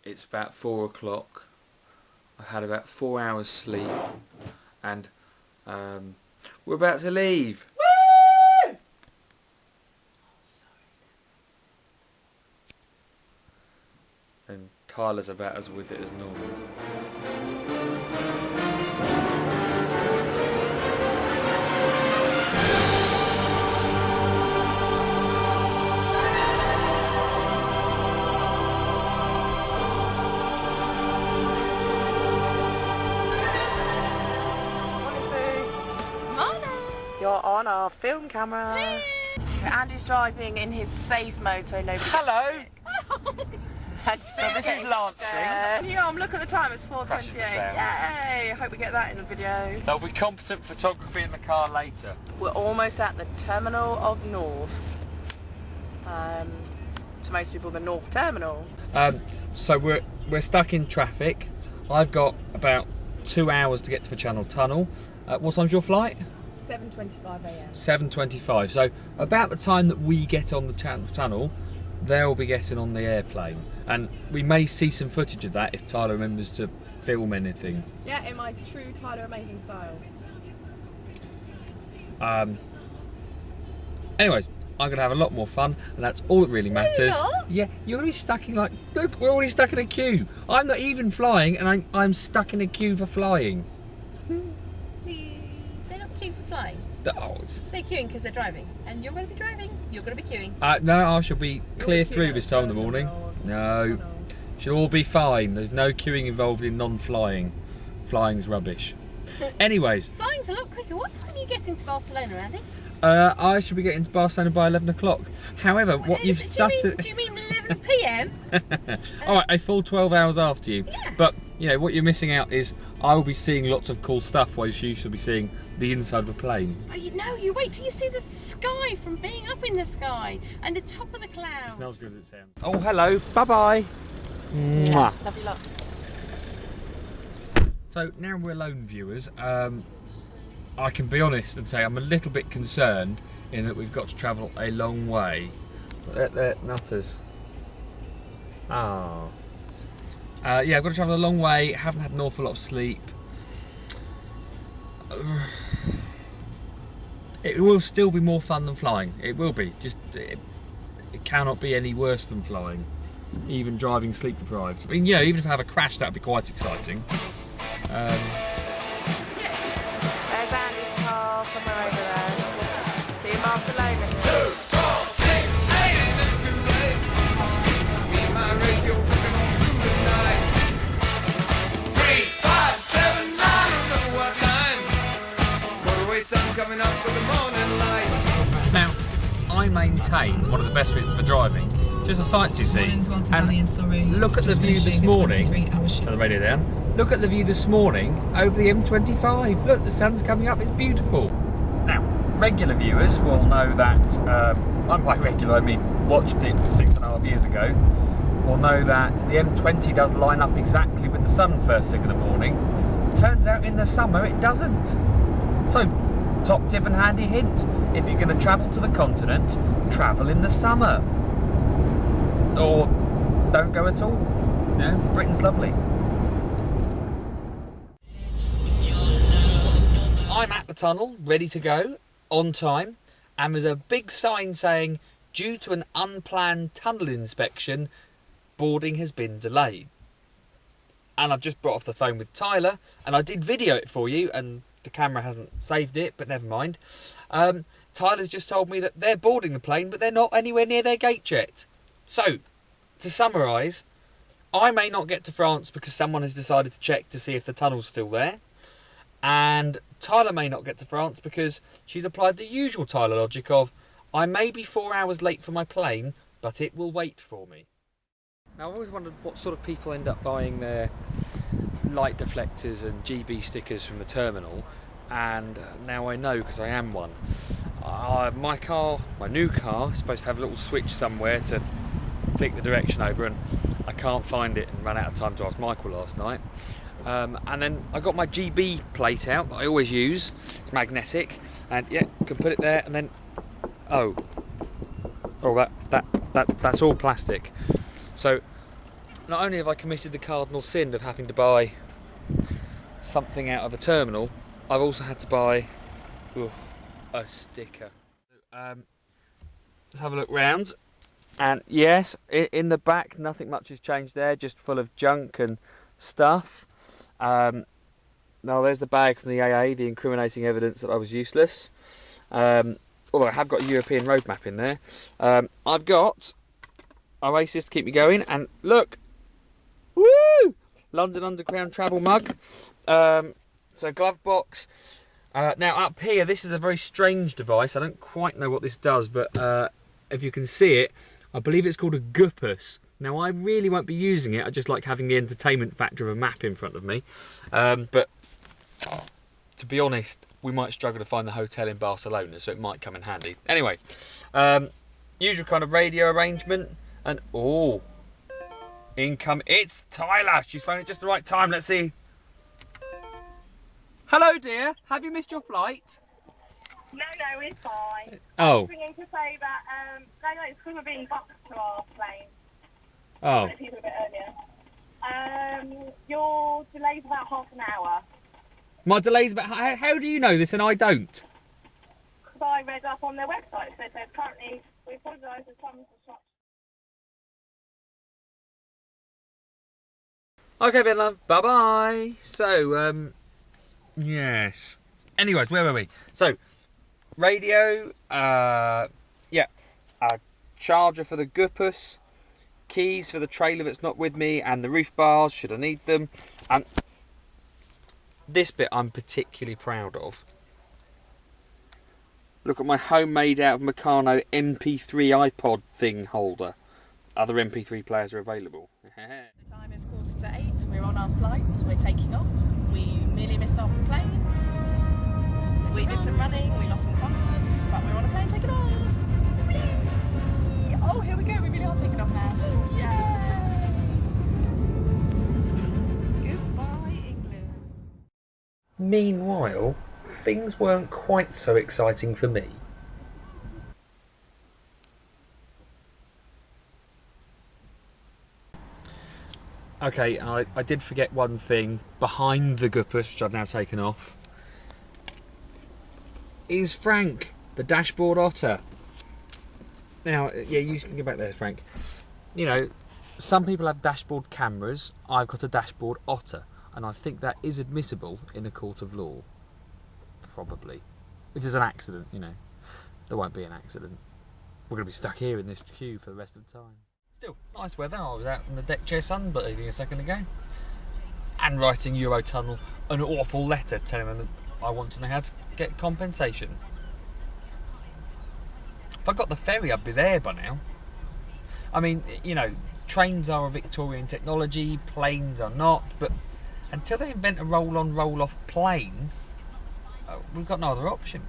It's about 4 o'clock. I had about 4 hours sleep, and we're about to leave. Woo! And Tyler's about as with it as normal. You're on our film camera. Andy's driving in his safe mode, so nobody. Hello. So this is Lancing. Yeah, look at the time. It's 4:28. Yay! I hope we get that in the video. There'll be competent photography in the car later. We're almost at the terminal of North. To most people, the North Terminal. So we're stuck in traffic. I've got about 2 hours to get to the Channel Tunnel. What time's your flight? 7:25 a.m. 7:25. So about the time that we get on the tunnel, they'll be getting on the airplane, and we may see some footage of that if Tyler remembers to film anything. Yeah, in my true Tyler Amazing style. Anyways, I'm gonna have a lot more fun, and that's all that really matters. No, you're not. Yeah, you're gonna be stuck in look, we're already stuck in a queue. I'm not even flying, and I'm stuck in a queue for flying. They're not queuing for flying. They're queuing because they're driving, and you're going to be driving. You're going to be queuing. No, I shall be clear through this time in the morning. No, should all be fine. There's no queuing involved in non-flying. Flying's rubbish. Anyways, Flying's a lot quicker. What time are you getting to Barcelona, Andy? I should be getting to Barcelona by 11 o'clock. However, what you've Do you mean 11 p.m? Alright, a full 12 hours after you. Yeah. But, you know, what you're missing out is I will be seeing lots of cool stuff, while you should be seeing the inside of a plane. Oh, you wait till you see the sky from being up in the sky and the top of the clouds. It's not as good as it sounds. Oh, hello. Bye-bye. Mwah. Love you lots. So, now we're alone, viewers. I can be honest and say I'm a little bit concerned in that we've got to travel a long way. They're nutters. Ah. Yeah, I've got to travel a long way, haven't had an awful lot of sleep. It will still be more fun than flying. It will be. Just it cannot be any worse than flying. Even driving sleep deprived. I mean, you know, even if I have a crash, that'd be quite exciting. There's Andy's car somewhere over there. See you in Barcelona. 2, 4, 6, 8, is it too late? Me and my radio cooking on through the night. 3, 5, 7, 9, I don't know what line. Motorway sun coming up with the morning light. Now, I maintain one of the best reasons for driving, just the sights you see. And look at the view this morning. Turn the radio down. Look at the view this morning over the M25. Look, the sun's coming up, it's beautiful. Now, regular viewers will know that, and by regular I mean watched it 6.5 years ago, will know that the M20 does line up exactly with the sun first thing in the morning. Turns out in the summer it doesn't. So, top tip and handy hint, if you're going to travel to the continent, travel in the summer. Or don't go at all. You know, Britain's lovely. I'm at the tunnel, ready to go, on time, and there's a big sign saying, due to an unplanned tunnel inspection, boarding has been delayed. And I've just brought off the phone with Tyler, and I did video it for you, and the camera hasn't saved it, but never mind. Tyler's just told me that they're boarding the plane, but they're not anywhere near their gate yet. So, to summarise, I may not get to France because someone has decided to check to see if the tunnel's still there. And Tyler may not get to France because she's applied the usual Tyler logic of, I may be 4 hours late for my plane, but it will wait for me. Now, I've always wondered what sort of people end up buying their light deflectors and GB stickers from the terminal, and now I know because I am one. My car, my new car, is supposed to have a little switch somewhere to flick the direction over, and I can't find it and ran out of time to ask Michael last night. And then I got my GB plate out that I always use. It's magnetic, and yeah, can put it there, and then that's all plastic. So not only have I committed the cardinal sin of having to buy something out of a terminal, I've also had to buy a sticker. Let's have a look round. And yes, in the back, nothing much has changed there, just full of junk and stuff. Now there's the bag from the AA, the incriminating evidence that I was useless. Although I have got a European road map in there. I've got Oasis to keep me going, and look, woo! London Underground travel mug. So glove box. Now up here, this is a very strange device. I don't quite know what this does, but if you can see it, I believe it's called a Goopus. Now I really won't be using it. I just like having the entertainment factor of a map in front of me. But to be honest, we might struggle to find the hotel in Barcelona, so it might come in handy. Anyway, usual kind of radio arrangement, and income. It's Tyler. She's phoned at just the right time. Let's see. Hello, dear. Have you missed your flight? No, it's fine. Oh. I was ringing to say that, no, it's because we're being bumped to our plane. Oh. People a bit earlier. Your delay's about half an hour. My delay's about... How do you know this and I don't? Because I read up on their website. It says there's currently, we apologise, there's some disruption. Okay, then, love. Bye-bye. So, yes. Anyways, where were we? So, radio, a charger for the Goopus, keys for the trailer that's not with me, and the roof bars, should I need them. And this bit I'm particularly proud of. Look at my homemade out of Meccano MP3 iPod thing holder. Other MP3 players are available. The time is 8:15. We're on our flight. We're taking off. We merely missed our plane. We did some running. We lost some confidence, but we're on a plane taking off. Whee! Oh, here we go. We really are taking off now. Yay! Goodbye, England. Meanwhile, things weren't quite so exciting for me. Okay, I did forget one thing. Behind the Goopus, which I've now taken off, is Frank, the dashboard otter. Now, yeah, you can go back there, Frank. You know, some people have dashboard cameras. I've got a dashboard otter, and I think that is admissible in a court of law. Probably. If there's an accident, you know. There won't be an accident. We're going to be stuck here in this queue for the rest of the time. Still, nice weather. I was out in the deck chair sunbathing a second ago. And writing Eurotunnel an awful letter telling them that I want to know how to get compensation. If I got the ferry, I'd be there by now. I mean, you know, trains are a Victorian technology, planes are not, but until they invent a roll-on, roll-off plane, we've got no other option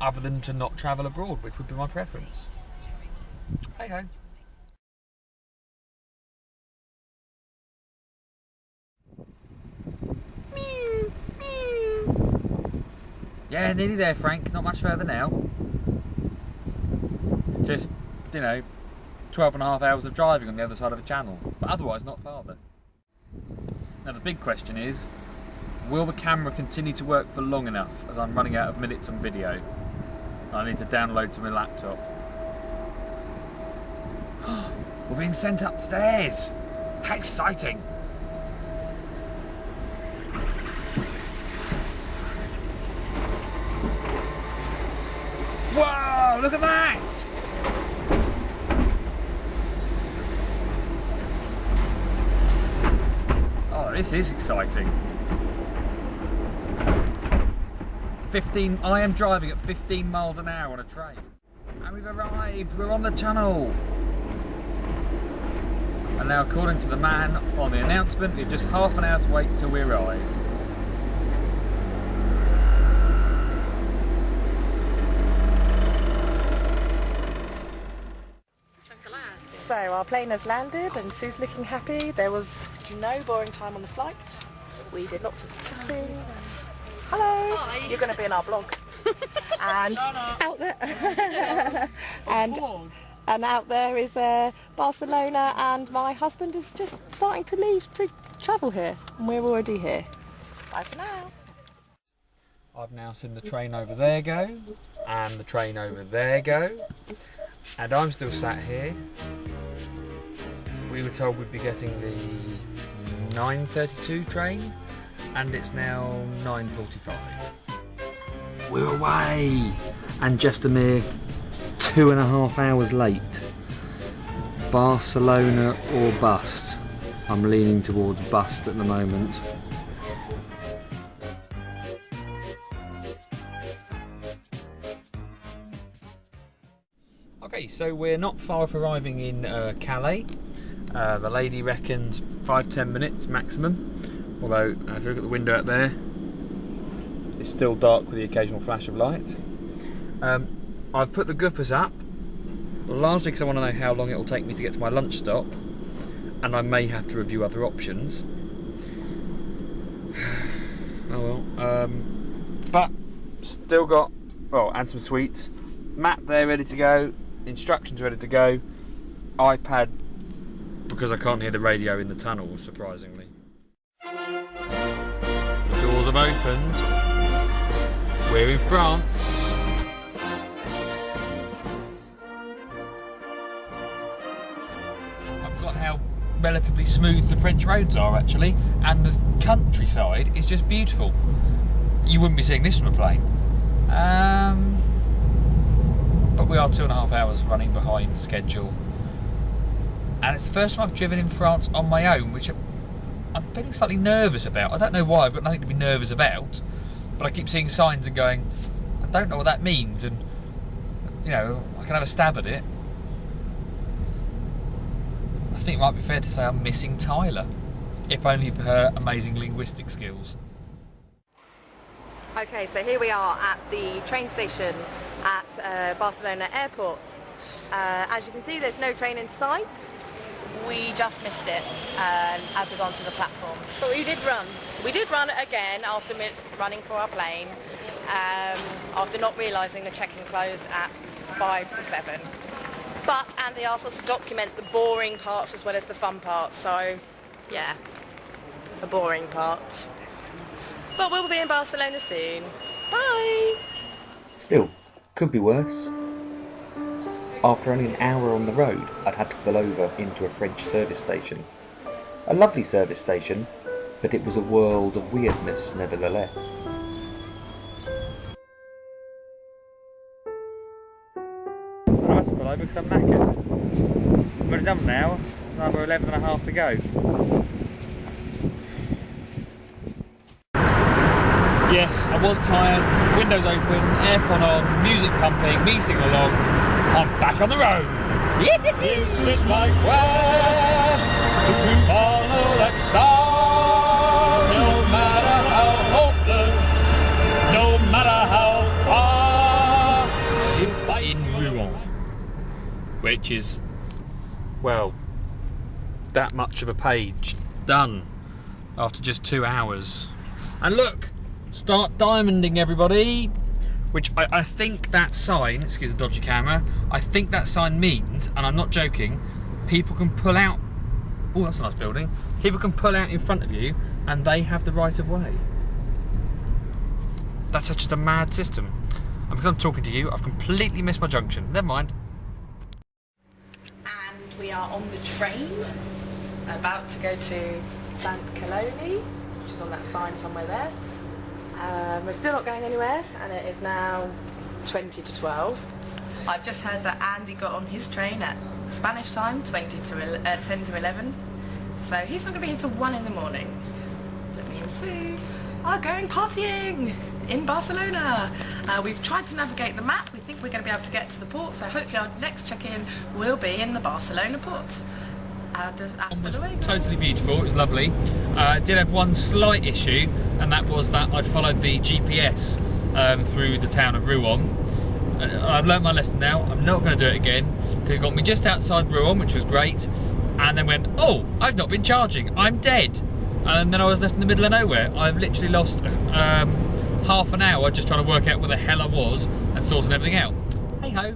other than to not travel abroad, which would be my preference. Hey-ho. Yeah, nearly there, Frank. Not much further now. Just, you know, 12.5 hours of driving on the other side of the channel. But otherwise, not farther. Now, the big question is, will the camera continue to work for long enough as I'm running out of minutes on video? I need to download to my laptop. We're being sent upstairs! How exciting! Whoa, look at that! Oh, this is exciting. 15. I am driving at 15 miles an hour on a train. And we've arrived, we're on the tunnel. And now, according to the man on the announcement, it's just half an hour to wait till we arrive. So our plane has landed and Sue's looking happy. There was no boring time on the flight. We did lots of chatting. Hello. Hi. You're going to be in our blog. And out there. And And out there is Barcelona, and my husband is just starting to leave to travel here, and we're already here. Bye for now. I've now seen the train over there go, and the train over there go, and I'm still sat here. We were told we'd be getting the 9:32 train, and it's now 9:45. We're away, and just a mere 2.5 hours late. Barcelona or bust. I'm leaning towards bust at the moment. Okay, so we're not far off arriving in Calais. The lady reckons 5-10 minutes maximum. Although, if you look at the window out there, it's still dark with the occasional flash of light. I've put the goopers up, largely because I want to know how long it will take me to get to my lunch stop, and I may have to review other options. Oh well. But still got, and some sweets. Map there ready to go. Instructions ready to go. iPad, because I can't hear the radio in the tunnel, surprisingly. The doors have opened. We're in France. I forgot how relatively smooth the French roads are, actually, and the countryside is just beautiful. You wouldn't be seeing this from a plane. But we are 2.5 hours running behind schedule. And it's the first time I've driven in France on my own, which I'm feeling slightly nervous about. I don't know why, I've got nothing to be nervous about. But I keep seeing signs and going, I don't know what that means, and, you know, I can have a stab at it. I think it might be fair to say I'm missing Tyler, if only for her amazing linguistic skills. Okay, so here we are at the train station at Barcelona Airport. As you can see, there's no train in sight. We just missed it as we've gone to the platform. But we did run. We did run again after running for our plane, after not realising the check-in closed at 5 to 7. But Andy asked us to document the boring parts as well as the fun parts, so yeah, the boring part. But we'll be in Barcelona soon. Bye! Still, could be worse. After only an hour on the road, I'd had to pull over into a French service station. A lovely service station, but it was a world of weirdness nevertheless. I have to pull over because I'm knackered. We've already done an hour, another 11.5 to go. Yes, I was tired, windows open, aircon on, music pumping, me singing along. I'm back on the road. This is my quest to follow that star, no matter how hopeless, no matter how far. In Rouen, which is, well, that much of a page done after just 2 hours. And look, start diamonding, everybody. Which I think that sign, excuse the dodgy camera, I think that sign means, and I'm not joking, people can pull out, oh that's a nice building, people can pull out in front of you and they have the right of way. That's such a mad system. And because I'm talking to you, I've completely missed my junction. Never mind. And we are on the train, about to go to CAT-TDY, which is on that sign somewhere there. We're still not going anywhere, and it is now 20 to 12. I've just heard that Andy got on his train at Spanish time, 10 to 11. So he's not going to be here till 1 in the morning. But me and Sue are going partying in Barcelona. We've tried to navigate the map. We think we're going to be able to get to the port, so hopefully our next check-in will be in the Barcelona port. It was totally beautiful, it was lovely. I did have one slight issue, and that was that I'd followed the GPS through the town of Rouen. I've learnt my lesson now, I'm not going to do it again, because it got me just outside Rouen, which was great, and then went, oh, I've not been charging, I'm dead. And then I was left in the middle of nowhere. I've literally lost half an hour just trying to work out where the hell I was and sorting everything out. Hey ho.